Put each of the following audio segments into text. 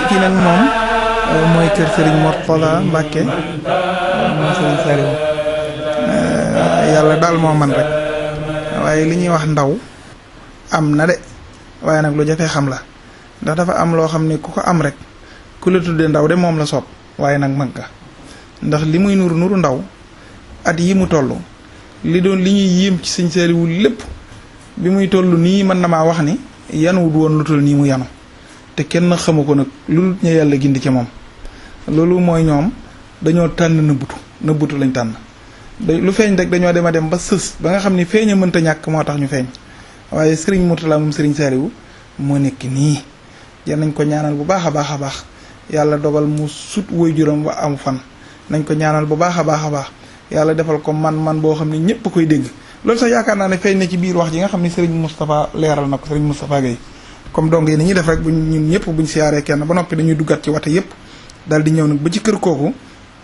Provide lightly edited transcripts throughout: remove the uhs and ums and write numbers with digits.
fii nag moom mooy kër Serigne Mourtada Mbacke moom Serigne Saliou yàlla daal moo man rek waaye li ñuy wax ndaw am na de waaye nag lu jafee xam la ndax dafa am loo xam ne ku ko am rek ku la tuddee ndaw de moom la soob waaye nag mag nga ndax li muy nuru nuru ndaw at yi mu toll li ñuy yéem ci Serigne Saliou lépp bi muy toll nii mën na maa wax ni yanuwut woon lu toll nii mu yanu te kenn xamu ko nag lu ñu yàlla gindi ci moom loolu mooy ñoom dañoo tànn nëbbutu lañ tànn lu feeñ rek dañoo dem a dem ba sës ba nga xam ni feeñ a mënta ñàkk moo tax ñu feeñ waaye Serigne Mourtada moom Serigne Saliou moo nekk nii jar nañ ko ñaanal bu baax a baax a baax yàlla dogal mu sut waajuram ba am fan nañ ko ñaanal bu baax a baax a baax yàlla defal ko man boo xam ne ñëpp koy dégg loolu sax yaakaar naa ne feeñ na ci biir wax ji nga xam ne Serigne Moustapha leeral na ko Serigne Moustapha Gueye comme donc yi ni ñuy def rek ñun ñëpp buñ siyaaree kenn ba noppi dañuy duggat ci wate yëpp daal di ñëw nag ba ci kër kooku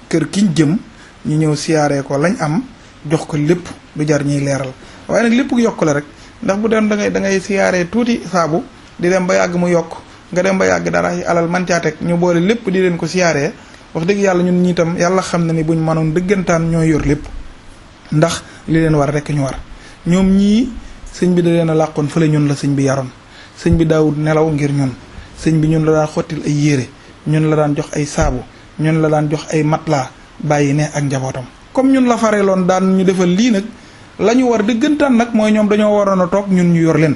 kër kiñ jëm ñu ñëw siyaaree ko lañ am jox ko lépp du jar ñuy leeral waaye nag lépp yokk la rek ndax bu doon da ngay siyaaree tuuti saabu di dem ba yàgg mu yokk nga dem ba yàgg dara alal man caa teg ñu boole lépp di leen ko siyaaree wax dëgg yàlla ñun ñi itam yàlla xam na ni buñ mënoon dëggantaan ñooy yor lépp ndax li leen war rek ñu war ñoom ñii sëñ bi da leen a làqoon fële ñun la sëñ bi yaroon sëñ bi daawut nelaw ngir ñun sëñ bi ñun la daan xottil ay yére ñun la daan jox ay saabu ñun la daan jox ay matelas bàyyi ne ak njabootam comme ñun la fareeloon daan ñu defal lii nag la ñu war dëggantaan nag mooy ñoom dañoo waroon a toog ñun ñu yor leen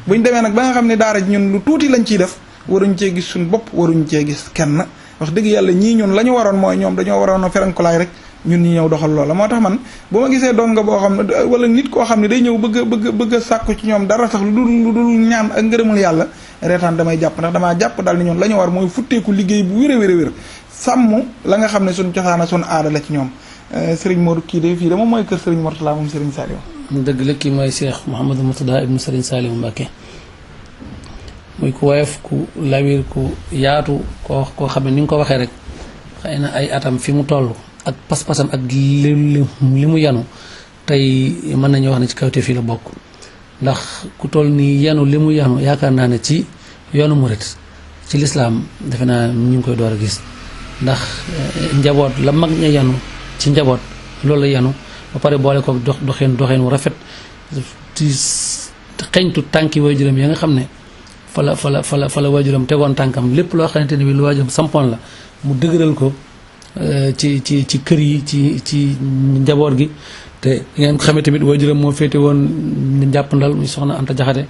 buñ demee nag ba nga xam ne daara ji ñun lu tuuti lañ ciy def waruñ cee gis suñ bopp waruñ cee gis kenn wax dëgg yàlla ñii ñun la ñu waroon mooy ñoom dañoo waroon a ferankulaay rek ñun ñi ñëw doxal loola moo tax man bu ma gisee donga boo xam ne wala nit koo xam ne day ñëw bëgg a sàkku ci ñoom dara sax lu dul ñaan ak ngërëmul yàlla reetaan damay jàpp ndax damaa jàpp daal ni ñun la ñu war mooy futteeku liggéey bu wér sàmm la nga xam ne suñ cosaana suñ aada la ci ñoom Serigne Modou kii de fii de moom mooy kër Serigne Mourtada moom Serigne Saliou dëgg la kii mooy Cheikh Mouhamadou Mourtada ibnu Serigne Saliou Mbacké muy ku woyof ku lawir ku yaatu koo xam ne ni nga ko waxee rek xëy na ay atam fi mu toll ak pas-pasam ak li mu yanu tey mën nañu wax ne ci kawte fii la bokk ndax ku toll nii yanu li mu yanu yaakaar naa ne ci yoonu murit ci lislaam defe naa ñu ngi koy door a gis ndax njaboot la mag ña yanu ci njaboot loolu la yanu ba pare boole ko doxeen wu rafet ci xeñtu tànki waajuram ya nga xam ne fa la waajuram tegoon tànkam lépp loo xamante ne bi lu waajuram sampoon la mu dëgëral ko ci kër yi ci njaboot gi te ngeen ko xamee tamit waajuram moo féete woon njàpp ndal muy soxna Anta Jaxate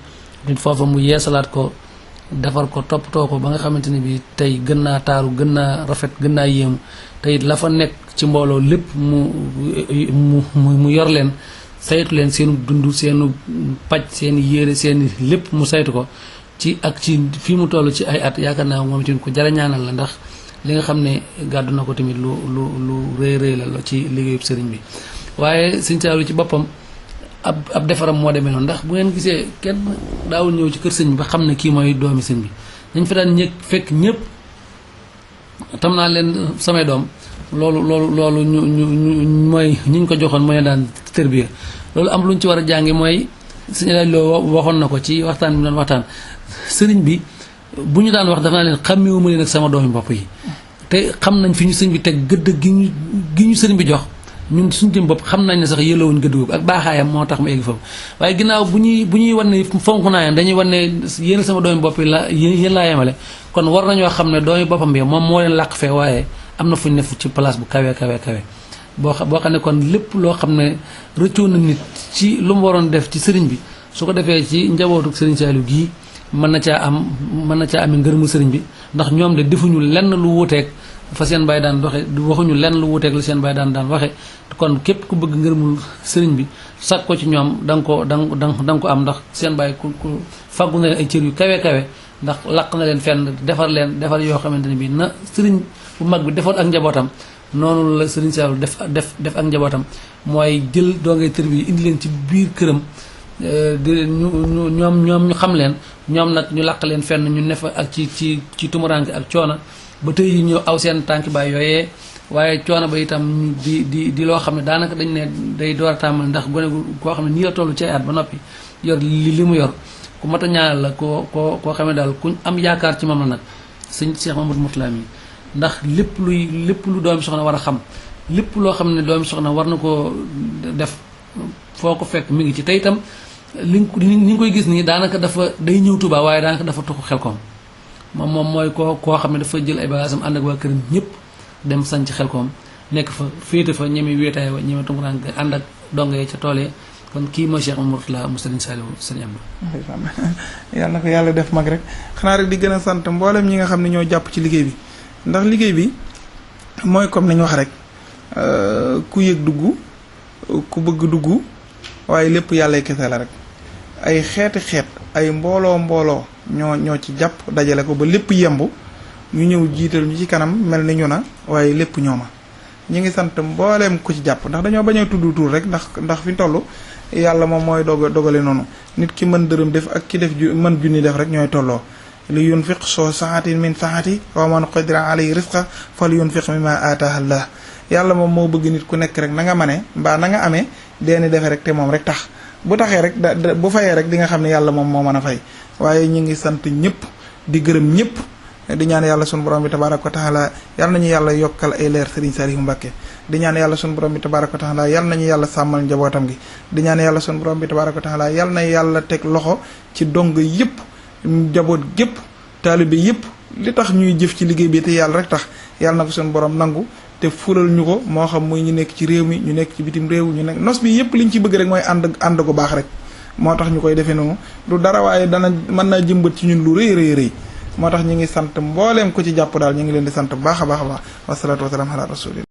nit foofa mu yeesalaat ko defar ko toppatoo ko ba nga xamante ne bi tey gën naa taaru gën naa rafet gën naa yéemu tey la fa nekk ci mbooloo lépp mu yor leen saytu leen seenu dund seenu paj seeni yére seeni lépp mu saytu ko ci fii mu toll ci ay at yaakaar naa moom tamit ko jara ñaanal la ndax li nga xam ne gàddu na ko tamit lu rëy la ci liggéeyub sëriñ bi waaye sëñ Saliou ci boppam ab defaram moo demee noonu ndax bu ngeen gisee kenn daawul ñëw ci kër sëñ bi ba xam ne kii mooy doomi sëñ bi dañ fa daan fekk ñëpp tam naa leen samay doom loolu ñu mooy ñiñ ko joxoon mooy daan tërbiya loolu am lu ñu ci war a jàngi mooy sëñ Aliou waxoon na ko ci waxtaan bi doon waxtaan sëriñ bi bu ñu daan wax dafa naa leen xàmmeewuma leen ak sama doomi bopp yi te xam nañ fi ñu sëñ bi teg gëdd gi ñu sëriñ bi jox ñun suñu jëm bopp xam nañ ne sax yëlawuñ gëdd boobu ak baaxaayam moo tax mu egg foofu waaye ginnaaw bu ñuy wan ne fonk naa yeen dañuy wan ne yéen sama doomi bopp yi la yéen laa yemale kon war nañoo xam ne doomi boppam bi moom moo leen làq fee waaye am na fu ñu ne ci place bu kawe boo xam ne kon lépp loo xam ne rëccoon na nit ci lu mu waroon def ci sëriñ bi su ko defee ci njabootu sëriñ Saliou gii mën na caa amee ngërëmu sëriñ bi ndax ñoom de defuñu lenn lu wuuteeg fa seen baay daan doxe waxuñu lenn lu wuuteeg la seen baay daan waxe kon képp ku bëgg ngërëmul sëriñ bi sàkk ko ci ñoom da nga ko am ndax seen baay ku fàggu na leen ay cër yu kawe ndax laq na leen fenn defar yoo xamante ne bii na sëriñ bu mag bi defoon ak njabootam noonu la sëriñ Saliou def ak njabootam mooy jël doongay tër bi indi leen ci biir këram ñoom ñu xam leen ñoom nag ñu làq leen fenn ñu ne fa ak ci tumuranke ak coono ba tey yi ñëw aw seen tànki baay yooyee waaye coono ba itam di loo xam ne daanaka dañ ne day door a tàmbali ndax gone gu koo xam ne nii la toll ci ay at ba noppi yor li mu yor ku mat a ñaanal la koo xam ne daal kuñ am yaakaar ci moom la nag sëñ Cheikh Mamadou Mourtala mi ndax lépp lu doomi soxna war a xam lépp loo xam ne doomi soxna war na koo def foo ko fekk mi ngi ci te itam ni nga koy gis nii daanaka day ñëw Tuubaa waaye daanaka dafa tuxu Xelkom moom mooy koo xam ne dafa jël ay bagages am ànd ak waa këram ñëpp dem sañ ci Xelkom nekk fa féete fa ñeme wéetaay wa ñeme tunguraan ànd ak dongo yi ca tool yi kon kii mooy Cheikh Mourtala mu Serigne Saliou Serigne Abdou. yàlla na ko yàlla def mag rek xanaa rek di gën a sant mboolem ñi nga xam ne ñoo jàpp ci liggéey bi ndax liggéey bi mooy comme ni ñu wax rek ku yëg dugg ku bëgg dugg waaye lépp yàlla kese la rek ay xeet ay mbooloo ñoo ci jàpp dajale ko ba lépp yemb ñu ñëw jiital ñu ci kanam mel ni ñu na waaye lépp ñooma ñu ngi sant mbooleem ku ci jàpp ndax dañoo bañ a tudd tuur rek ndax fi toll yàlla moom mooy dogale noonu nit ki mën dërëm def ak ki def mën junni def rek ñooy tolloo li yunfiq soo saxatin min saxati wa man qadira alayhi rizqa fal yunfiq mimma ataaha Allah yàlla moom moo bëgg nit ku nekk rek na nga mane mbaa na nga amee deeni defe rek te moom rek tax bu taxee rek bu fayee rek di nga xam ne yàlla moom moo mën a fay waaye ñu ngi sant ñëpp di gërëm ñëpp di ñaan yàlla sunu borom bi tabaaraka wa taala yàlla nañu yàlla yokkal ay leer Serigne Saliou Mbacké di ñaan yàlla sunu borom bi tabaaraka wa taala yàlla nañu yàlla sàmmal njabootam gi di ñaan yàlla sunu borom bi tabaaraka wa taala yàlla na yàlla teg loxo ci dong yëpp njaboot gépp taalibe yëpp li tax ñuy jëf ci liggéey bi te yàlla rek tax yàlla na ko sunu borom nangu te fulal ñu ko moo xam muy ñu nekk ci réew mi ñu nekk ci bitim réew ñu nekk nos bi yëpp liñ ci bëgg rek mooy ànd gu baax rek moo tax ñu koy defee noonu du dara waaye mën naa jëmbat ci ñun lu rëy moo tax ñu ngi sant mbooleem ko ci jàpp daal ñu ngi leen di sant bu baax a baax a baax wasalaatu wasalaam ala rasulillah.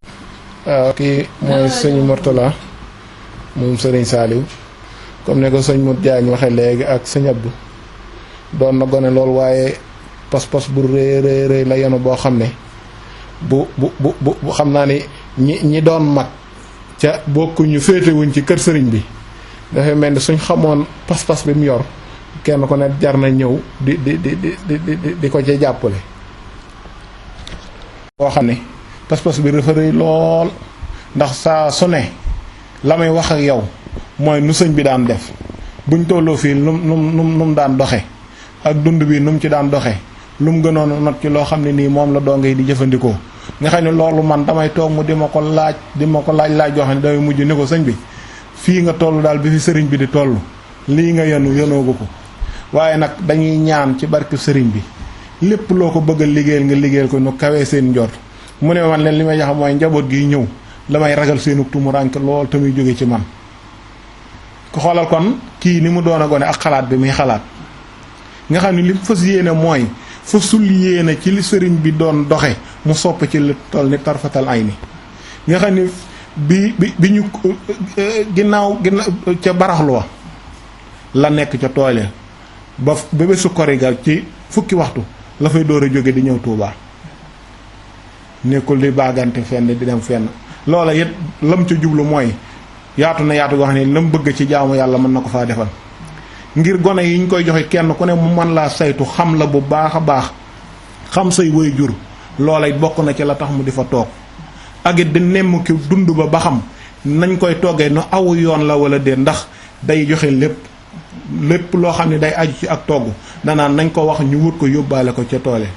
waaw kii mooy sëñ Mourtala moom Serigne Saliou comme ne ko sëñ Modou Diagne waxee léegi ak sëñ Abdou doon na gone lool waaye pas-pas bu rëy la yenu boo xam ne bu xam naa ni ñi doon mag ca bokkuñu féetewuñ ci kër sëriñ bi dafay mel ni suñ xamoon pas-pas bi mu yor kenn ko ne jar na ñëw di ko ca jàppale boo xam ne pas-pas bi dafa rëy lool ndax saa su ne la may wax ak yow mooy nu sëñ bi daan def buñ tolloo fii nu mu daan doxe ak dund bi nu mu ci daan doxe lu mu gënoon not ci loo xam ne nii moom la donga yi di jëfandikoo nga xam ne loolu man damay toog mu di ma ko laaj joo xam ne damay mujj ni ko sëñ bi fii nga toll daal bi fi sëriñ bi di toll lii nga yenoogu ko waaye nag dañuy ñaan ci barke sëriñ bi lépp loo ko bëgg a liggéeyal nga liggéeyal ko nu kawee seen njort mu ne man leen li may jax mooy njaboot gi ñëw la may ragal seenu tumuraanke lool te muy jóge ci man ko xoolal kon kii ni mu doon a gone ak xalaat bi muy xalaat nga xam ne li fas yéene mooy fasul yéene ci li sëriñ bi doon doxe mu sopp ci lu toll ni tarfatal ay ni nga xam ne bi ñu ginnaaw ca baraxlu wa la nekk ca toole ba bésu koriga ci fukki waxtu la fay door a jóge di ñëw Touba nekkul di baagante fenn di dem fenn loola it lam ca jublu mooy yaatu na yaatu goo xam ne lam bëgg ci jaamu yàlla mën na ko faa defal ngir gone yi ñu koy joxe kenn ku ne mu mën laa saytu xam la bu baax a baax xam say waajur loola it bokk na ci la tax mu di fa toog ak it di nemm ki dund ba xam nañ koy toggee nu aw yoon la wala déet ndax day joxe lépp loo xam ne day aju ci ak togg danaan nañ ko wax ñu wut ko yóbbaale ko ca toole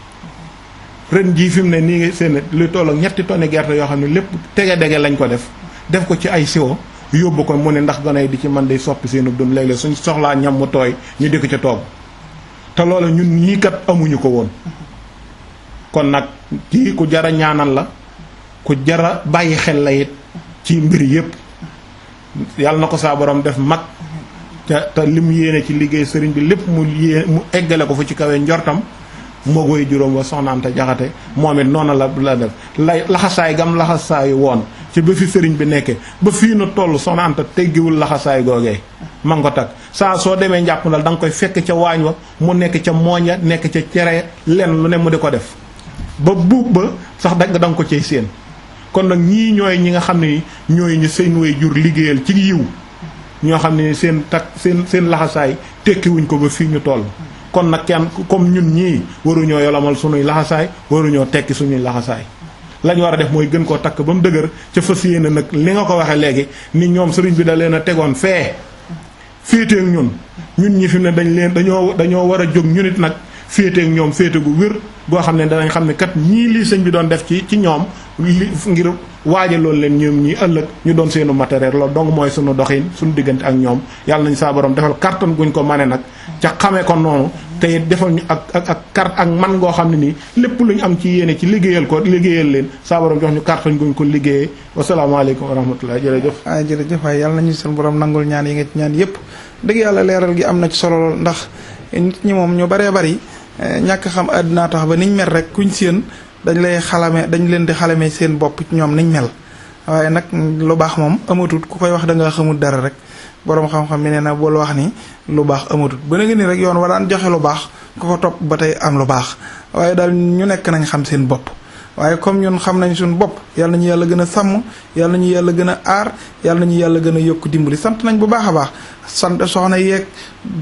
ren jii fi mu ne nii nga seen lu toll ak 3 tonnes gerte yoo xam ne lépp tege-dege lañ ko def ko ci ay siwo yóbbu ko mu ne ndax gone yi di ci mën day soppi seenu dund léeg-léeg suñ soxlaa ñam mu tooy ñu di ko ca togg te loolu ñun ñii kat amuñu ko woon kon nag kii ku jara ñaanal la ku jara bàyyi xel la it ci mbir yépp yàlla na ko saa borom def mag te li mu yéene ci liggéey sëriñ bi lépp mu eggale ko fa ci kawe njortam moogoy juróom wa soxna Anta Jaxate moom it noonu la def laxasaay gam laxasaayu woon ci ba fi sëriñ bi nekkee ba fii na toll soxna Anta teggiwul laxasaay googee ma nga ko tag saa soo demee njàpp ndal da nga koy fekk ca waañ wa mu nekk ca mooña nekk ca cere lenn lu ne mu di ko def ba buub ba sax da nga ko cay séen kon nag ñii ñooy ñi nga xam ne ñooy ñu seen way jur liggéeyal ci yiw ñoo xam ne seen laxasaay tekkiwuñ ko ba fii ñu toll kon nag kenn comme ñun ñii waruñoo yolamal suñuy laxasaay waruñoo tekki suñuy laxasaay lañ war a def mooy gën koo takk ba mu dëgër ca fas yéene nag li nga ko waxee léegi ni ñoom sëriñ bi da leen a tegoon féeteeg ñun ñi fi mu ne dañoo war a jóg ñun it nag féeteeg ñoom féete gu wér boo xam ne danañ xam ne kat ñii lii sëñ bi doon def ci ñoom li ngir waaje loolu leen ñoom ñii ëllëg ñu doon seenu matériel loolu donc mooy sunu doxin suñu diggante ak ñoom yàlla nañ saa borom defal kartan guñ ko mane nag ca xamee ko noonu te defal ñu ak man ngoo xam ne nii lépp lu ñu am ci yéene ci liggéeyal leen saa borom jox ñu kartan guñ ko liggéeyee wasalaamaaleykum wa rahmatulah jërëjëf. jërëjëf waaye yàlla nañu seen borom nangul ñaan yi nga ci ñaan yëpp dëgg yàlla leeral gi am na ci solo lool ndax nit ñi moom ñu baree bari ñàkk xam àdduna tax ba niñ mel rek kuñ séen dañ leen di xalamee seen bopp ci ñoom niñ mel waaye nag lu baax moom amatut ku koy wax da nga xamul dara rek boroom xam-xam mi nee na bul wax ni lu baax amatut ba nga ni rek yoon wa daan joxe lu baax ku ko topp ba tey am lu baax waaye daal ñu nekk nañ xam seen bopp waaye comme ñun xam nañ suñu bopp yàlla nañu yàlla gën a sàmm yàlla nañu yàlla gën a aar yàlla nañu yàlla gën a yokk dimbali sant nañ bu baax a baax sant soxna yeeg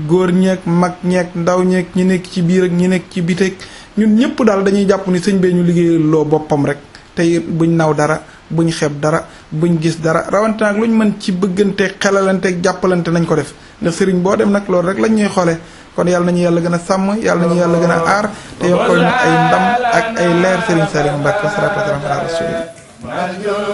góor ñeeg mag ñeeg ndaw ñeeg ñi nekk ci biir ak ñi nekk ci biteeg ñun ñëpp daal dañuy jàpp ni sëñ bee ñu liggéey loo boppam rek tey buñ naw dara buñ xeeb dara buñ gis dara rawante nag luñ mën ci bëgganteeg xelalanteeg jàppalante nañ ko def ndax sëriñ boo dem nag loolu rek lañ ñuy xoolee kon yàlla nañu yàlla gën a sàmm yàlla nañu yàlla gën a aar te yokkal ñu ay ndam ak ay leer sëriñ Saliou Mbacke wasalaatu wasalaam ala rasulillah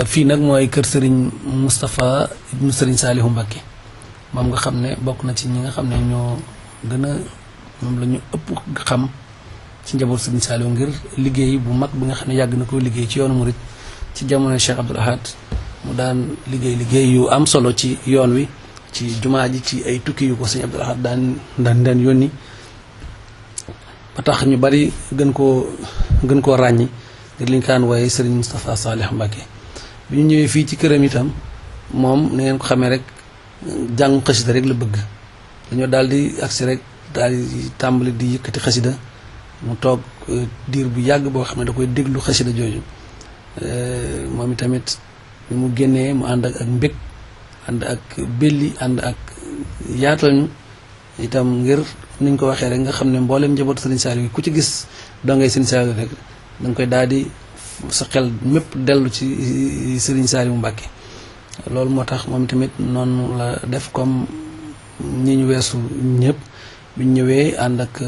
fii nag mooy kër Serigne Moustapha ibnu Serigne Saliou Mbacke moom nga xam ne bokk na ci ñi nga xam ne ñoo gën a moom la ñu ëpp xam ci njaboot Serigne Saliou ngir liggéey bu mag bi nga xam ne yàgg na koo liggéey ci yoonu murit ci jamono Cheikh Abdoul Ahad mu daan liggéey yu am solo ci yoon wi ci jumaa ji ci ay tukki yu ko Serigne Abdoul Ahad daan yónni ba tax ñu bari gën koo ràññi ngir liñ kaan waaye Serigne Moustapha Saliou Mbacke bi ñu ñëwee fii ci këram itam moom na ngeen ko xamee rek jàngu xasida rek la bëgg dañoo daal di agsi rek daal di tàmbali di yëkkati xasida mu toog diir bu yàgg boo xam ne da koy déglu xasida jooju moom itamit bi mu génnee mu ànd ak mbég ànd ak belli ànd ak yaatal ñu itam ngir niñ ko waxee rek nga xam ne mboolem njabootu Serigne Saliou yi ku ci gis dongay Serigne Saliou rek da nga koy daal di sa xel mépp dellu ci Serigne Saliou Mbacké loolu moo tax moom tamit noonu la def comme ñi ñu weesu ñëpp biñ ñëwee ànd ak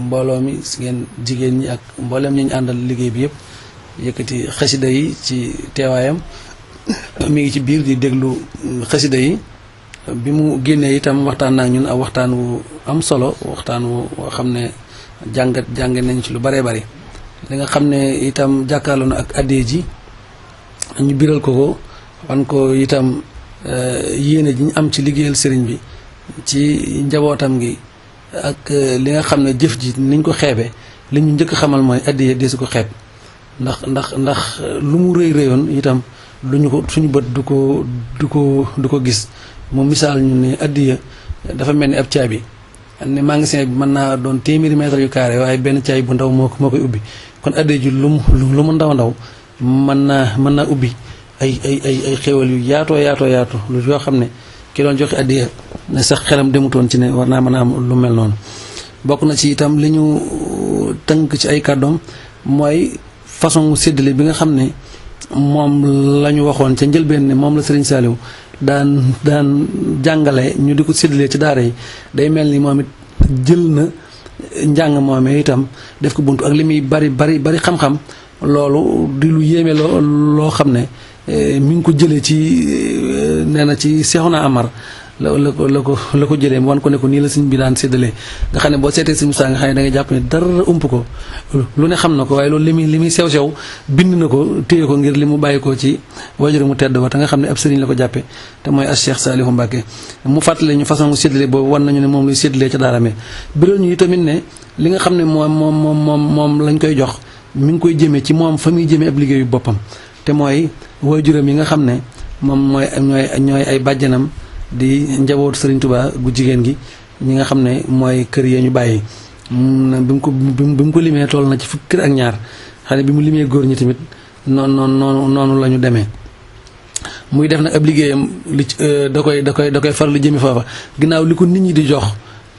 mbooloo mi si ngeen jigéen ñi ak mbooleem ñi ñu àndal liggéey bi yëpp yëkkati xasida yi ci teewaayam mi ngi ci biir di déglu xasida yi bi mu génnee itam waxtaan naa ñun ak waxtaan wu am solo waxtaan wu xam ne jàng nañ ci lu baree bari li nga xam ne itam jàkkaarloo na ak addee ji ñu biral ko wan ko itam yéene ji ñu am ci liggéeyal sëriñ bi ci njabootam gi ak li nga xam ne jëf ji niñ ko xeebe li ñu njëkk xamal mooy addee deesu ko xeeb ndax lu mu rëy rëyoon itam luñu ko suñu bët du ko gis mu misaal ñu ne addiya dafa mel ni ab caabi ne magasin bi mën naa doon téeméeri mètre yu carré waaye benn caabi bu ndaw moo koy ubbi kon addiya ji lu mu ndaw mën naa ubbi ay xéwal yu yaatoo lu yoo xam ne ki doon joxe addiya ne sax xelam demutoon ci ne war naa mën a am lu mel noonu bokk na ci itam li ñu tënk ci ay kàddoom mooy façon séddale bi nga xam ne moom la ñu waxoon ca njëlbeen ne moom la Serigne Saliou daan jàngale ñu di ko séddalee ci daara yi day mel ni moom it jël na njàng moomee itam def ko buntu ak li muy bari xam-xam loolu di lu yéeme loo xam ne mi ngi ko jëlee ci nee na ci Seexuna Amar la ko jëlee wan ko ne ko nii la sëñ bi daan séddalee nga xam ne boo seetee sëñ Musaa nga xam ne da nga jàpp ne dara ump ko lu ne xam na ko waaye loolu li muy sew bind na ko téye ko ngir li mu bàyyi ko ci wajuru mu tedd wa te nga xam ne ab sëriñ la ko jàppee te mooy as Cheikh Saliou Mbacké mu fàttale ñu façon séddale boobu wan nañu ne moom luy séddalee ca daara mee biral ñu tamit ne li nga xam ne moom lañ koy jox mi ngi koy jëmee ci moom fa muy jëmee ab liggéeyu boppam te mooy wajuram yi nga xam ne moom ñooy ay bàjjanam di njabootu Serigne Touba gu jigéen gi ñi nga xam ne mooy kër yee ñu bàyyi bi mu ko limee toll na ci fukki kër ak ñaar xam ne bi mu limee góor ñi tamit noonu la ñu demee muy def nag ab liggéeyam li da koy faral jëme foofa ginnaaw li ko nit ñi di jox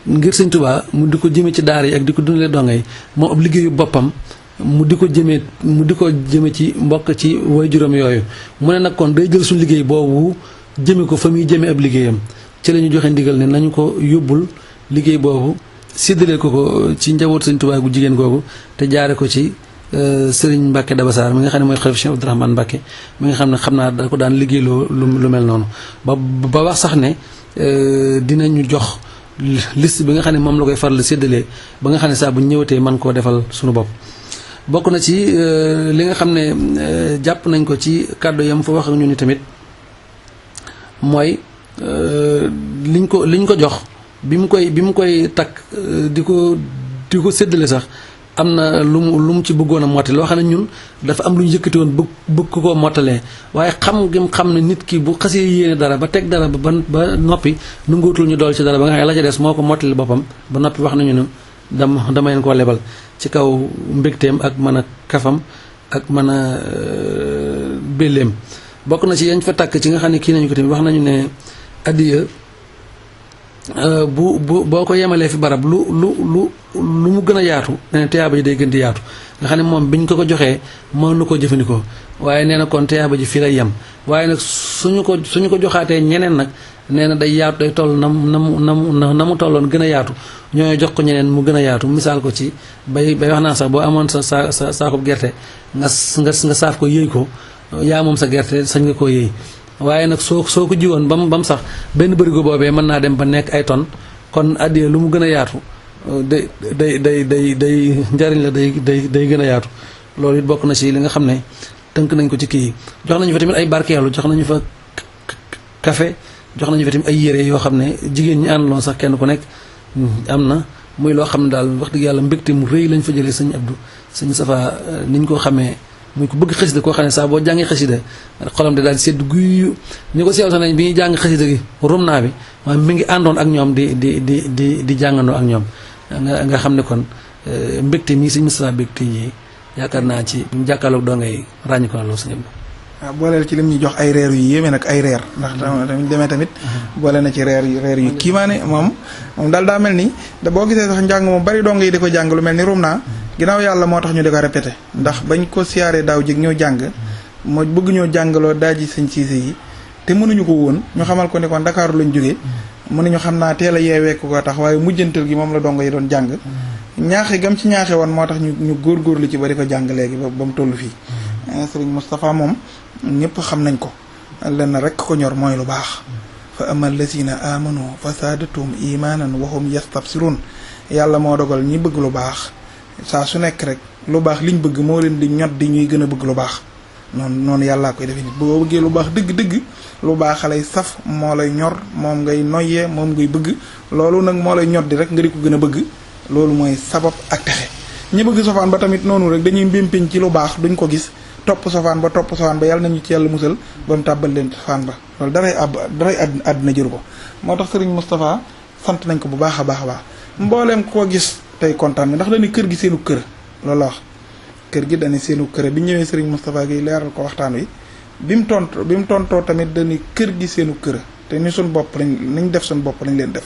ngir Serigne Touba mu di ko jëme ci daara yi ak di ko dundalee donga yi moom ab liggéeyu boppam mu di ko jëme ci mbokk ci waajuram yooyu mu ne nag kon day jël suñu liggéey boobu jëme ko fa muy jëme ab liggéeyam ci la ñu joxe ndigal ne nañu ko yóbbul liggéey boobu séddale ko ci njabootu Sëriñ Tuubaa gu jigéen googu te jaare ko ci Sëriñ Mbacké Dabassar mi nga xam ne mooy xalifa Cheikh Abdourahmane Mbacké mi nga xam ne xam naa da ko daan liggéeyloo lu mel noonu ba wax sax ne dinañu jox liste bi nga xam ne moom la koy faral séddalee ba nga xam ne saa bu ñëwatee man koo defal suñu bopp bokk na ci li nga xam ne jàpp nañ ko ci kàddu yam fa wax ak ñu ni tamit mooy liñ ko jox bi mu koy takk di ko séddale sax am na lu mu ci bëggoon a mottali loo xam ne ñun dafa am lu ñu yëkkati woon bëgg ko koo mottalee waaye xam ne nit ki bu xasee yéene dara ba teg dara ba noppi nu ngootul ñu dool ci dara ba nga xam ne la ca des moo ko mottali boppam ba noppi wax nañu ne dama leen koo lebal ci kaw mbégteem ak mën a kafam ak mën a belleem bokk na ci yañ fa takk ci nga xam ne kii nañu ko tamit wax nañu ne addiya boo ko yemalee fi barab lu mu gën a yaatu nee na teyaaba ji day gën di yaatu nga xam ne moom biñ ko joxee mën na koo jëfandikoo waaye nee na kon teyaaba ji fii lay yem waaye nag suñu ko joxaatee ñeneen nag nee na day yaatu day toll na mu tolloon gën a yaatu ñooñu jox ko ñeneen mu gën a yaatu misaal ko ci bay wax naa sax boo amoon sa saakub gerte nga saaf ko yëy ko yaa moom sa gerte sañ nga koo yëy waaye nag soo ko jiwoon ba mu sax benn bërigo boobee mën naa dem ba nekk ay tonnes kon addiya lu mu gën a yaatu day njariñ la day gën a yaatu loolu it bokk na ci li nga xam ne tënk nañ ko ci kii yi jox nañu fa tamit ay barkeelu jox nañu fa café jox nañu fa tamit ay yére yoo xam ne jigéen ñi àndaloon sax kenn ku nekk am na muy loo xam ne daal wax dëgg yàlla mbégte mu rëy lañ fa jëlee sëñ Abdou sëñ Safa niñ ko xamee muy ko bëgg xasida koo xam ne saa boo jàngee xasida xolam de daal sedd guy ñu ko seetlu nañ bi ñuy jàng xasida gi rum naa bi waaye mi ngi àndoon ak ñoom di jàngandoo ak ñoom nga xam ne kon mbégte mii sëñ Moustapha mbégte yi yaakaar naa ci bi mu jàkkaarloog doo ngay ràññi ko na loolu sëñ Abdou waaw booleel ci lim ñu jox ay reer yu yéeme nag ay reer ndax tamit demee tamit boole na ci reer yu kiimaane moom daal daa mel ni da boo gisee sax njàng moom bari dong yi di ko jàng lu mel ni rum naa ginnaaw yàlla moo tax ñu di ko répété ndax bañ ko siyaaree daaw jég ñoo jàng moo bëgg ñoo jàngaloo daaji sëñ Siise yi te mënuñu ko woon ñu xamal ko ne kon Ndakaaru lañ jógee mënuñu xam naa teel a yeeweeku ko tax waaye mujjantal gi moom la dong yi doon jàng ñaaxe gam ci ñaaxe woon moo tax ñu góorgóorlu ci ba di ko jàng léegi ba mu toll fii sëriñ Moustapha moom ñëpp xam nañ ko lenn rek ko ñor mooy lu baax fa amal lazina amanu fa saadatum imanan wa hum yastabsirun yàlla moo dogal ñi bëgg lu baax saa su nekk rek lu baax liñ bëgg moo leen di ñot di ñuy gën a bëgg lu baax noonu yàllaa koy defee nit boo bëggee lu baax dëgg-dëgg lu baax lay saf moo lay ñor moom ngay noyyee moom ngay bëgg loolu nag moo lay ñot di rek nga di ko gën a bëgg loolu mooy sabab ak texe ñi bëgg sofaan ba tamit noonu rek dañuy mbémpiñ ci lu baax duñ ko gis topp sofaan ba yàlla nañu ci yàlla musal ba mu tàbbal leen sofaan ba loolu daray àddina jëru ko moo tax sëriñ Moustapha sant nañ ko bu baax a baax a baax mbooleem koo gis tey kontaan bi ndax dañu kër gi seenu kër loolu la wax kër gi dañu seenu kër bi ñëwee sëriñ Moustapha gi leeral ko waxtaan wi bi mu tontoo tamit dañu kër gi seenu kër te ni suñ bopp nañ def suñ bopp lañ leen def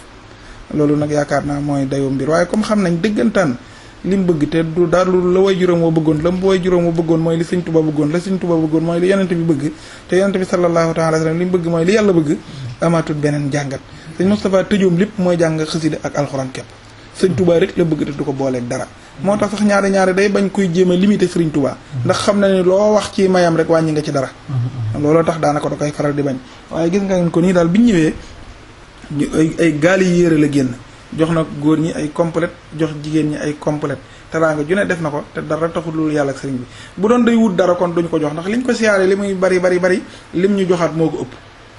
loolu nag yaakaar naa mooy dayoo mbir waaye comme xam nañ dëggantaan li mu bëgg te du daal la way juróom woo bëggoon la way juróom woo bëggoon mooy li sëñ Tuba bëggoon la sëñ Tuba bëggoon mooy li yonent bi bëgg te yonent bi sallallahu taala alayhi wa sallam li mu bëgg mooy li yàlla bëgg amaatul beneen jàngat sëñ Moustapha tëjoom lépp mooy jàng xasida ak alxuraan képp sëñ Tuba rek la bëgg te du ko booleeg dara moo tax sax ñaari day bañ koy jéem a limité sëriñ Tuba ndax xam na ne loo wax ci mayam rek wàññi nga ci dara looloo tax daanaka da koy faral di bañ waaye gis nga ko nii daal biñu ñëwee ay gaali yéere la génn jox na góor ñi ay complète jox jigéen ñi ay complète teraanga ju ne def na ko te dara taxul loolu yàlla ak sëriñ bi bu doon day wut dara kon duñ ko jox ndax liñ ko siyaare li muy bari lim ñu joxaat moo ko ëpp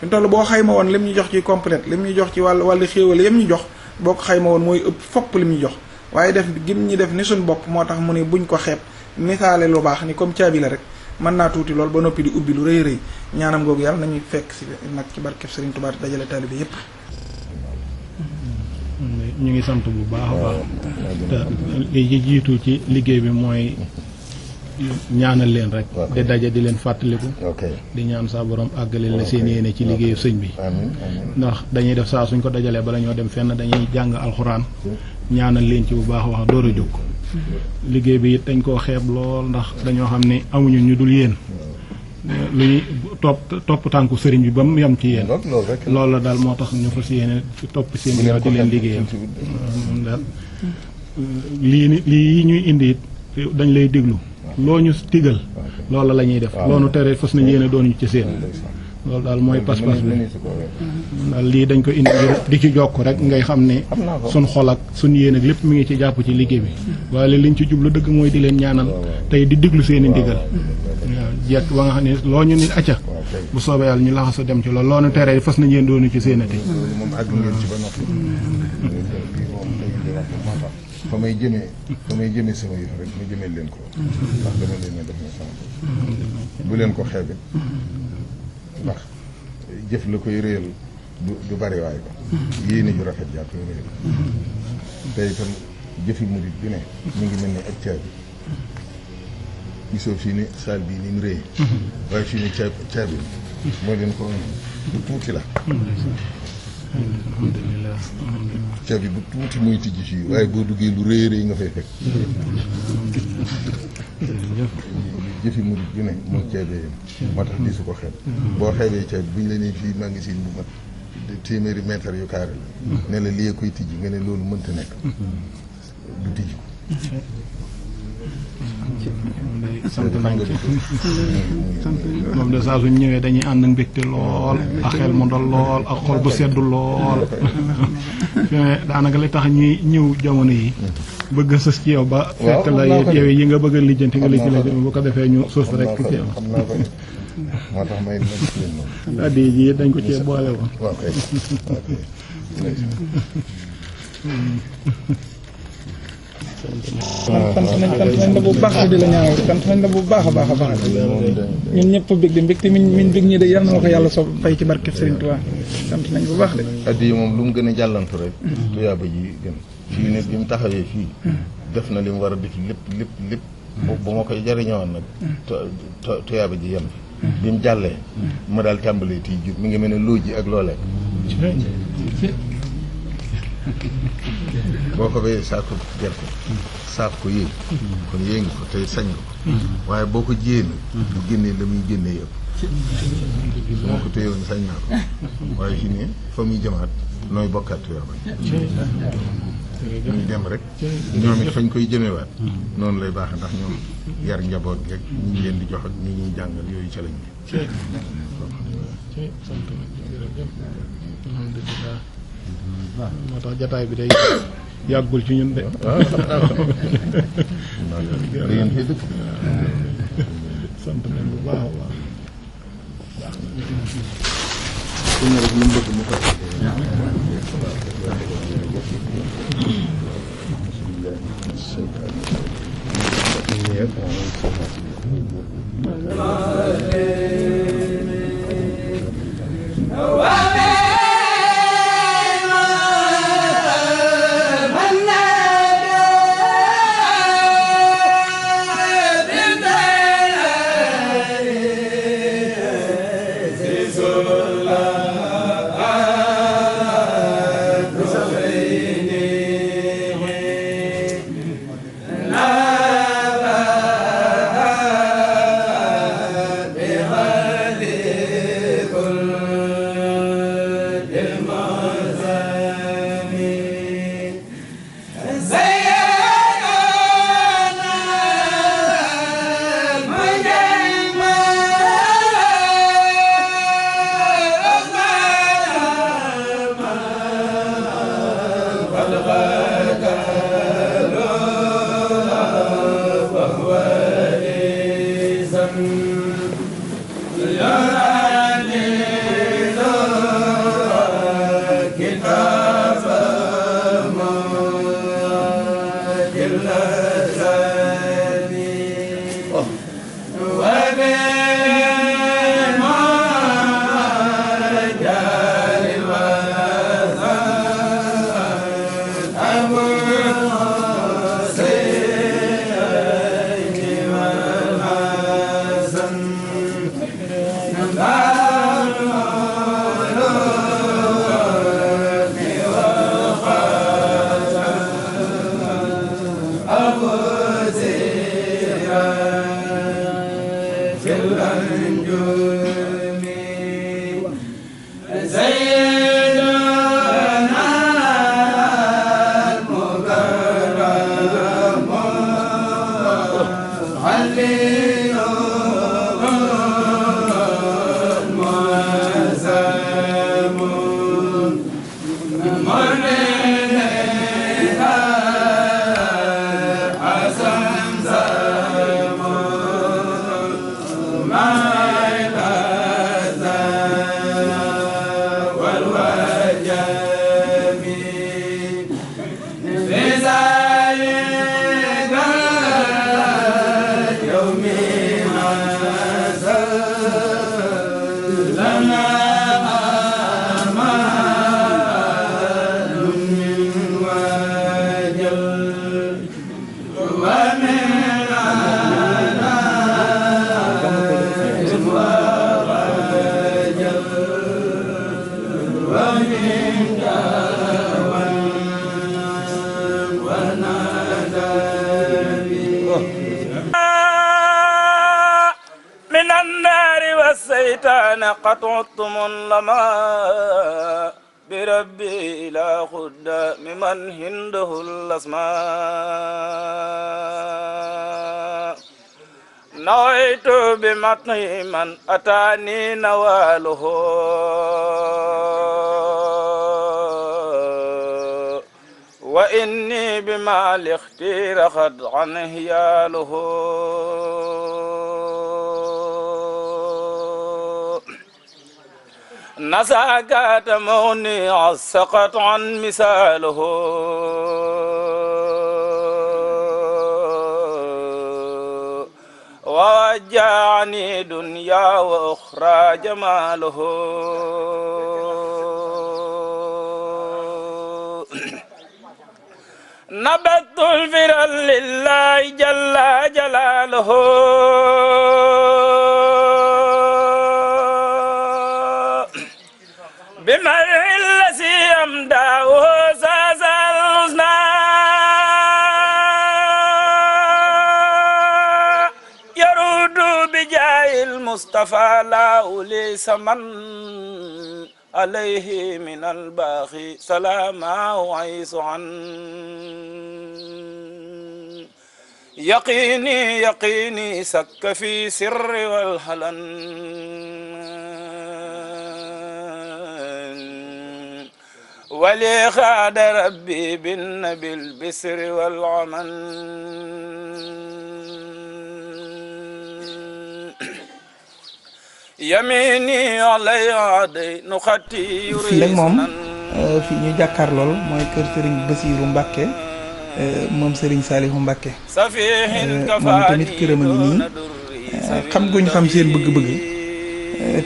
ñu toll boo xayma woon lim ñu jox ci complète lim ñu jox ci wàllu xéewal yem ñu jox boo ko xayma woon mooy ëpp fopp lim ñu jox waaye def gim ñi def ni suñ bopp moo tax mu ne buñ ko xeeb misaale lu baax ni comme caabi la rek mën naa tuuti lool ba noppi di ubbi lu rëy ñaanam googu yàlla nañuy fekk si nag ci barkeb Sëriñ Tuubaa dajale taalibe yépp ñu ngi sant bu baax a baax te li jiitu ci liggéey bi mooy ñaanal leen rek di daje di leen fàttaliku di ñaan saa borom àggaleel la seen yéene ci liggéeyu sëñ bi ndax dañuy def saa suñ ko dajalee bala ñoo dem fenn dañuy jàng alxuraan ñaanal leen ci bu baax wax door a jóg liggéey bi it dañ koo xeeb lool ndax dañoo xam ne amuñu ñu dul yéen lu ñuy topp tànku sëriñ bi ba mu yem ci yéen loolu la daal moo tax ñu fas yéene topp seen yoon di leen liggéeyal moom daal lii ñuy indi it dañ lay déglu loo ñu tigal loolu la ñuy def loolu tere fas nañ yéene doon ñu ci seen loolu daal mooy pas-pas bi daal lii dañ ko indi di ci jokk rek ngay xam ne suñ xol ak suñ yéen ak lépp mi ngi ci jàpp ci liggéey bi waaye liñ ci jublu dëgg mooy di leen ñaanal tey di déglu seen i ndigal waaw jekk ba nga xam ne loo ñu nit acca bu soobee yàlla ñu laxasa dem ci loolu loolu tere fas nañ yéen doonu ci seen ati moom àgg ngeen ci ba noppi fa may jëmee sama yëf rek ma jëmee leen ko ndax dama leen ne def na sama bu leen ko xeebe ndax jëf la koy réyal du bari waay ko yéene ju rafet jaa koy réyal te itam jëfi murit bi ne mu ngi mel ni ak caabi gisoo fii ni saal bii ni mu réy waaye fii ni caabi moo leen ko bu tuuti la alhamdulilah caabi bu tuuti muy tijji fii waaye boo duggee lu rëy rëy nga fay fekk jëfi murit bi ne moom caabee yam moo tax di su ko xeeb boo xeebee caabi bu ñu la nee fii magasin bu mat téeméeri mètre yu carré la ne la lii koy tijji nga ne loolu mënta nekk du tijji sant nañ ci moom de saa suñ ñëwee dañuy ànd ak mbégte lool ak xel mu dal lool ak xol bu seddu lool fi ne daanaka li tax ñuy ñëw jamono yi bëgg a sës ci yow ba fekk la yow yi nga bëgg a lijjanti nga lijjanti bu ko defee ñu suuf rek ci yow moo tax may leen addi ji dañ ko cee boole woon sant nañ la bu baax di la ñaaw sant nañ la bu baax a baax a baax ñun ñëpp bég de mbégte min bég ñi de yal na ma ko yàlla so fay ci barkeb Serigne Touba sant nañ bu baax de addi yi moom lu mu gën a jàllantu rek tuyaaba ji gën fii ne bi mu taxawee fii def na li mu war a def lépp bu ma koy jariñoon nag tuyaaba ji yem bi mu jàllee ma daal tàmbalee tii jur mi ngi mel ne loo ji ak loolee boo ko béyee saako gerte saako ko yéeg kon yéeg nga ko tey sañ nga ko waaye boo ko jiyee nag bu génnee la muy génnee yëpp su ma ko téyoon sañ naa ko waaye fi ne fa muy jëmaat nooy bokkaat yoon ñuy dem rek ñoom it fañ koy jëmewaat noonu lay baax ndax ñoom yar njaboot geeg ñi ngi leen di jox ak ñi ñuy jàngal yooyu ca lañ alhamdulilah moo tax jataay bi day yàggul ci ñun de da ngeen fay dëkk sant nañ bu baax a baax su ñu rek lu mu bëgg mu ko من النار والسيطان قد عدتم لما بربي لا خد ممن هنده الأسماء نويت بمطه من أتاني نواله وإني بما الاختير قد عن هياله نساكات موني عسقت عن مثاله ووجعني دنيا وأخرى جماله نبت الفرا لله جل جلاله بمرء الذي أمداه زاز الحسنى يرد بجاه المصطفى لا ليس من عليه من الباخي سلاما وعيس عن يقيني سك في سر والحلن ولي خاد ربي بالنبي البسر والعمن يميني علي عدي نخطي fii nag moom fii ñu jàkkaar lool mooy kër Serigne Bassirou Mbacké moom Serigne Saliou Mbacké moom tamit këram a ngi nii xam guñ xam seen bëgg-bëgg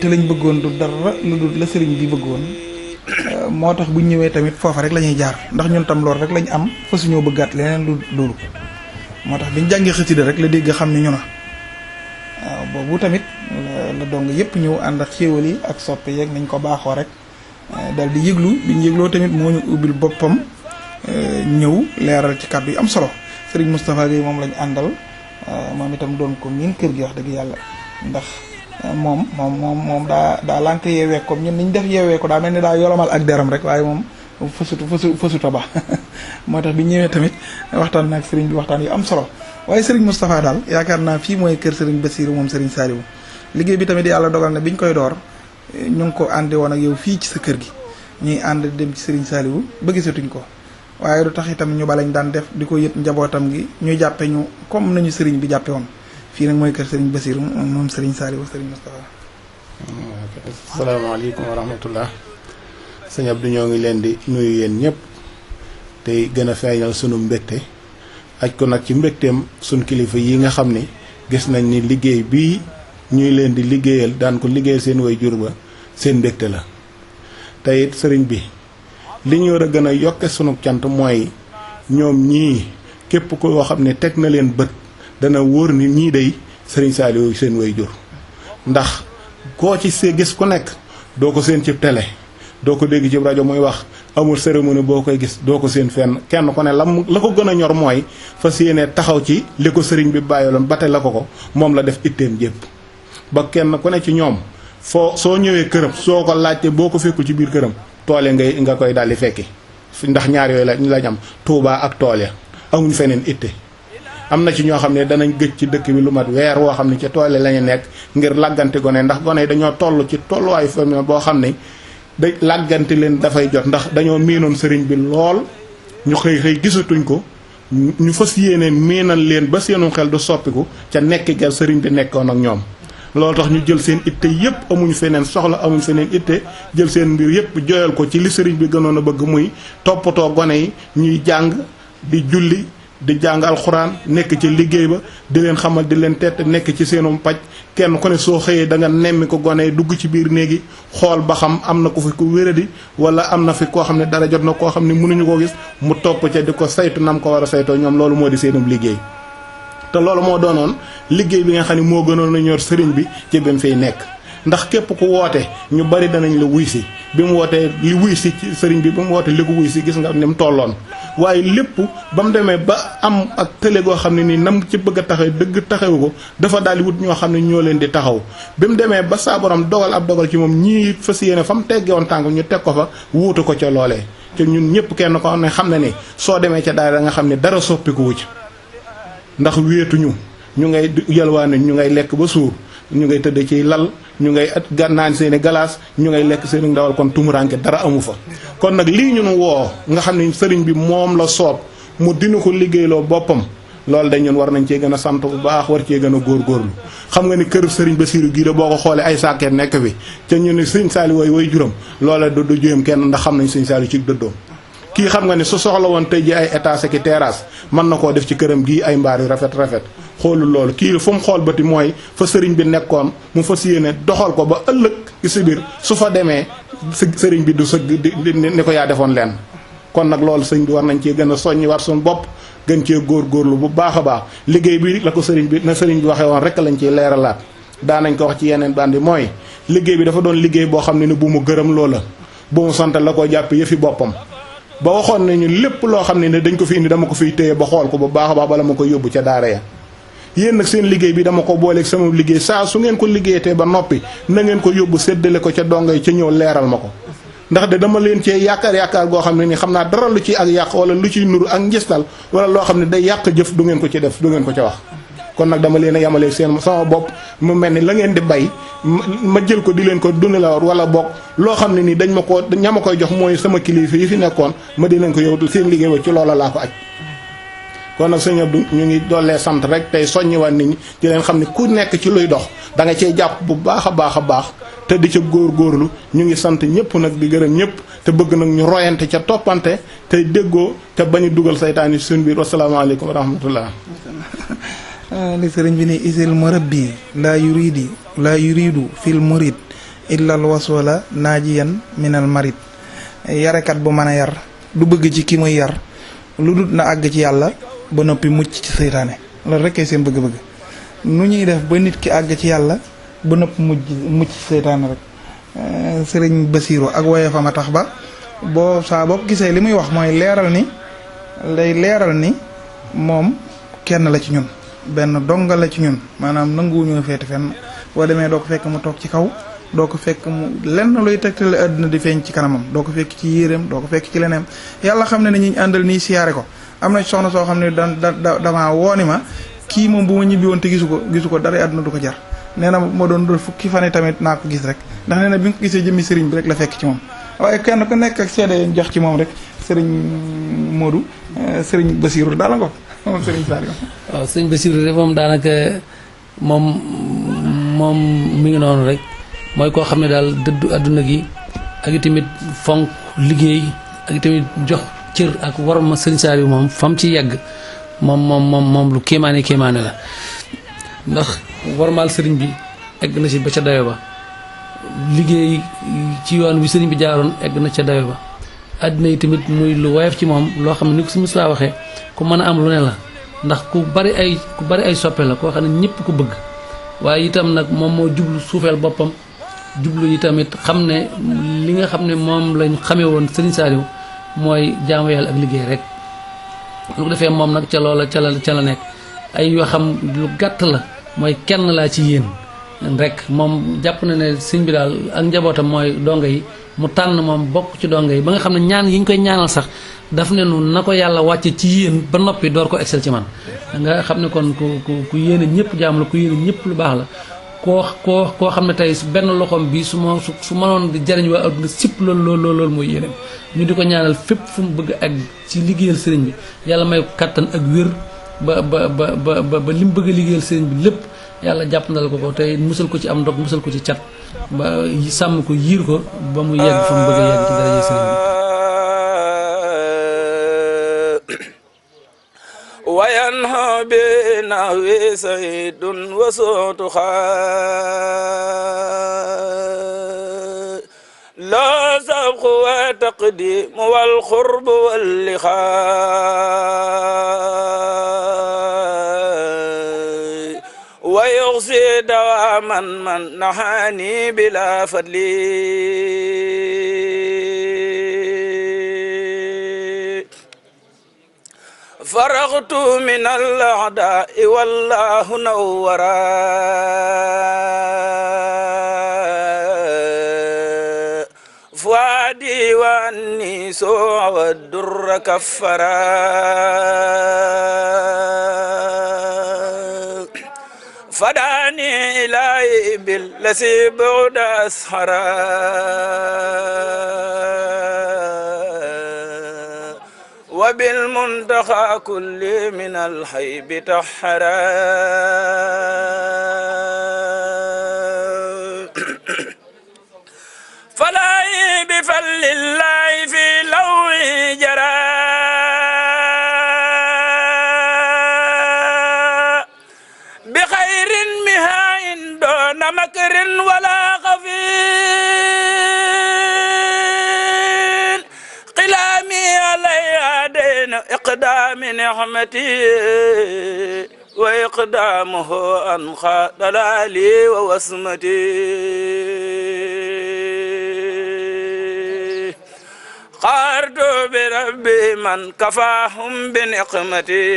te lañ bëggoon du dara lu dul la Serigne bi bëggoon moo tax buñ ñëwee tamit foofa rek la ñuy jaar ndax ñun tam lool rek lañ am fa suñoo bëggaat leneen lu loolu moo tax biñ jàngee xasida rek la dégg xam ni ñu na waaw boobu tamit la dong yëpp ñëw ànd ak xéewal yi ak soppe yeeg nañ ko baaxoo rek dal di yëglu biñ yëgloo tamit moo ñu ubbil boppam ñëw leeral ci kàddu yi am solo Serigne Moustapha Gueye moom lañ àndal moom itam doon ko miin kër gi wax dëgg yàlla ndax moom daa lànk yeewee ko ñun niñ def yeewee ko daa mel ni daa yolomal ak deram rek waaye moom fasuta ba moo tax bi ñëwee tamit waxtaan naag Serigne bi waxtaan yu am solo waaye Serigne Moustapha daal yaakaar naa fii mooy kër Serigne Bassirou moom Serigne Saliou liggéey bi tamit yàlla dogal na biñ koy door ñu ngi ko àndi woon ak yow fii ci sa kër gi ñuy ànd dem ci Serigne Saliou ba gisatuñ ko waaye du tax itam ñu balañ daan def di ko yët njabootam gi ñu jàppe ñu comme nañu Serigne bi jàppe woon fii nag mooy kër Serigne Bassirou moom Serigne Saliou Serigne Moustapha. asalaamaaleykum wa rahmatullah sëñ Abdou ñoo ngi leen di nuyu yéen ñëpp tey gën a feeñal sunu mbégte aj ko nag ci mbégteem sunu kilifa yi nga xam ni gis nañ ni liggéey bii ñuy leen di liggéeyal daan ko liggéeyal seen way jur ba seen mbégte la tey it sëriñ bi li ñu war a gën a yokke sunu cant mooy ñoom ñii képp koo xam ne teg na leen bët dana wóor ni ñii day sëriñ Saliou seen way jur ndax koo ci see gis ku nekk doo ko seen ci télé doo ko dégg ci rajo muy wax amul cérémonie boo koy gis doo ko seen fenn kenn ku ne la ko gën a ñor mooy fas yéene taxaw ci li ko sëriñ bi bàyyiloon ba te la ko moom la def itteem jépp ba kenn ku ne ci ñoom soo ñëwee këram soo ko laajte boo ko fekkul ci biir këram tool ya nga koy daldi fekki ndax ñaar yooyu lañ am Touba ak tool ya amuñ feneen itte am na ci ñoo xam ne danañ gëj ci dëkk bi lu mat weer woo xam ne ci tool lañu nekk ngir làggante gone ndax gone yi dañoo toll ci tolluwaayu famille boo xam ne da làggante leen dafay jot ndax dañoo miinoon sëriñ bi lool ñu xëy gisatuñ ko ñu fas yéene miinal leen ba seenum xel du soppiku ca nekk gel sëriñ bi nekkoon ak ñoom loolu tax ñu jël seen itte yëpp amuñu feneen soxla amuñu feneen itte jël seen mbir yëpp joyal ko ci li sëriñ bi gënoon a bëgg muy toppatoo gone yi ñuy jàng di julli di jàng alxuraan nekk ci liggéey ba di leen xamal di leen tett nekk ci seenum paj kenn ku ne soo xëyee da nga nemmi ko gone yi dugg ci biir néegi xool ba xam am na ko fi ku wéradi wala am na fi koo xam ne dara jot na koo xam ne mënuñu ko gis mu topp ca di ko saytu nam ko war a saytoo ñoom loolu moo di seenum liggéey te loolu moo doonoon liggéey bi nga xam ne moo gënoon a ñor sëriñ bi ci bi mu fiy nekk ndax képp ku woote ñu bari danañ la wuy si bi mu wootee li wuy si ci sëriñ bi ba mu wootee li ko wuy si gis nga ni mu tolloon waaye lépp ba mu demee ba am ak tële goo xam ne nii nam ci bëgg a taxaw dëgg taxawu ko dafa daal di wut ñoo xam ne ñoo leen di taxaw bi mu demee ba saa borom dogal ab dogal ci moom ñii fas yéene fa mu teggewoon tànk ñu teg ko fa wuutu ko ca loolee te ñun ñëpp kenn ko ne xam ne ni soo demee ca daara nga xam ne dara soppiku wu ci ndax wéetuñu ñu ngay yalwaane ñu ngay lekk ba suur ñu ngay tëdd ci lal ñu ngay naan seeni galaas ñu ngay lekk seeni ndawal kon tumuranke dara amu fa kon nag lii ñun woo nga xam ne sëriñ bi moom la soob mu dina ko liggéeyloo boppam loolu dañ ñun war nañ cee gën a sant bu baax war cee gën a góorgóorlu xam nga ni kër sëriñ Bassirou gii de boo ko xoolee ay sàkket nekk fi ca ñu ne sëriñ Saliou way juróom loola du jéem kenn ndax xam nañ sëriñ Saliou ci dëddoom kii xam nga ni su soxla woon tey ji ay étage ki terrasse mën na koo def ci këram gii ay mbaar yu rafet xoolul loolu kii fu mu xool bëti mooy fa sëriñ bi nekkoon mu fas yéene doxal ko ba ëllëg si biir su fa demee sëriñ bi du sëgg ni ko yaa defoon leen kon nag loolu sëriñ bi war nañ cee gën a soññi war suñu bopp gën cee góorgóorlu bu baax a baax liggéey bi la ko sëriñ bi na sëriñ bi waxee woon rek lañ ciy leeralaat daanañ ko wax ci yeneen bandi mooy liggéey bi dafa doon liggéey boo xam ne ni bu mu gërëm loola bu mu sant la ko jàppe yëfi boppam ba waxoon nañu lépp loo xam ne dañ ko fi indi dama ko fiy téye ba xool ko bu baax a baax bala ma ko yóbbu ca daara ya yéen nag seen liggéey bi dama ko booleeg sama liggéey saa su ngeen ko liggéeyatee ba noppi na ngeen ko yóbbu séddale ko ca donga yi ca ñëw leeral ma ko ndax de dama leen cee yaakaar goo xam ne ni xam naa dara lu ci ak yàq wala lu ciy nuru ak njistal wala loo xam ne day yàq jëf du ngeen ko ci def du ngeen ko ca wax kon nag dama leen a yemaleeg seen sama bopp mu mel ni la ngeen di bay ma jël ko di leen ko dund la wala bokk loo xam ne nii dañ ma ko ña ma koy jox mooy sama kilifa yi fi nekkoon ma di leen ko yow seen liggéey wa ci loola laa ko aj kon nag sëñ Abdou ñu ngi doolee sant rek tey soññiwaat nit ñi di leen xam ne ku nekk ci luy dox da nga cee jàpp bu baax a baax te di ca góorgóorlu ñu ngi sant ñëpp nag di gërëm ñëpp te bëgg nag ñu royante ca toppante tey déggoo te bañu dugal saytaan yi suñu biir wasalaamaaleykum wa rahmatullah li sëriñ bi ni isil murabbi laa yuridu fil murid illa al waswala naajiyan minal marid yarekat bu mën a yar du bëgg ci ki muy yar lu dut na àgg ci yàlla ba noppi mucc ci seytaane loolu rekkee seen bëgg-bëgg nu ñuy def ba nit ki àgg ci yàlla ba noppi mucc ci seytaane rek sëriñ Basiiru ak woye fa ma tax ba boo gisee li muy wax mooy leeral ni moom kenn la ci ñun benn dongal la ci ñun maanaam nanguwuñu feeti fenn boo demee doo ko fekk mu toog ci kaw doo ko fekk mu lenn luy tegtale àdduna di feeñ ci kanamam doo ko fekk ci yéreem doo ko fekk ci leneen yàlla xam ne ne ñi àndal nii siyaare ko am na soxna soo xam ne damaa wooni ma kii moom bu ma ñibbi woon te gisu ko dara àdduna du ko jar nee na moo doon fukki fan yi tamit naa ko gis rek ndax nee na bi nga ko gisee jëmmi sëriñ bi rek la fekk ci moom waaye kenn ku nekk ak seede yéen jox ci moom rek sëriñ Modou sëriñ Basiiru daal la ko moom sëriñ Saliou. waaw sëriñ Basiiru de moom daanaka moom mi ngi noonu rek mooy koo xam ne daal dëddu àdduna gi ak itamit fonk liggéey ak itamit jox cër ak warma sëriñ Saliou moom fam ci yegg moom lu kéemaane la ndax warmaal sëriñ bi egg na ci ba ca dayo ba liggéey ci yoon bi sëriñ bi jaaroon egg na ca dayo ba àddina yi tamit muy lu woyof ci moom loo xam ne ni ko si Moussa waxee ku mën a am lu ne la ndax ku bari ay soppe la koo xam ne ñëpp ko bëgg waaye itam nag moom moo jublu suufeel boppam jublu yi tamit xam ne li nga xam ne moom lañ xamee woon sëriñ Saliou mooy jaamu yàlla ak liggéey rek lu ko defee moom nag ca loola ca la nekk ay yoo xam lu gàtt la mooy kenn laa ci yéen rek moom jàpp na ne sëñ bi daal ak njabootam mooy donga yi mu tànn moom bokk ci donga yi ba nga xam ne ñaan yi ñu koy ñaanal sax daf ne nu na ko yàlla wàcce ci yéen ba noppi door ko excel ci man nga xam ne kon ku yéene ñëpp jaam la ku yéene ñëpp lu baax la koo xam ne tey benn loxoom bi su mënoon di jariñ waa adduna sipp loolu mooy yéene ñu di ko ñaanal fépp fu mu bëgg ak ci liggéeyal sëriñ bi yàlla may kattan ak wér ba li mu bëgg a liggéeyal sëriñ bi lépp yàlla jàpp ndal ko tey musal ko ci am ndog musal ko ci cat ba sàmm ko yiir ko ba mu yegg fa mu bëgg a yegg ci daraja sëriñ bi وينهى بنحو سيد وصوت لا سبق وتقديم والقرب واللقاء ويغسي دواما من نحاني بلا فضل فرغت من الأعداء والله نورا فؤادي وأني سوء والدر كفرا فداني إلهي بالذي بعد أسحرا وبالمنتخى كل من الحيب تحرا فلا بفل الله في لوح جرى بخير مهاء دون مكر ولا خفيل قلامي عليها دين إقدام نعمتي وإقدامه أنخى ضلالي ووسمتي ربي من كفاهم بنقمتي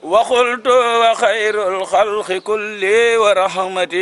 وقلت وخير الخلق كلي ورحمتي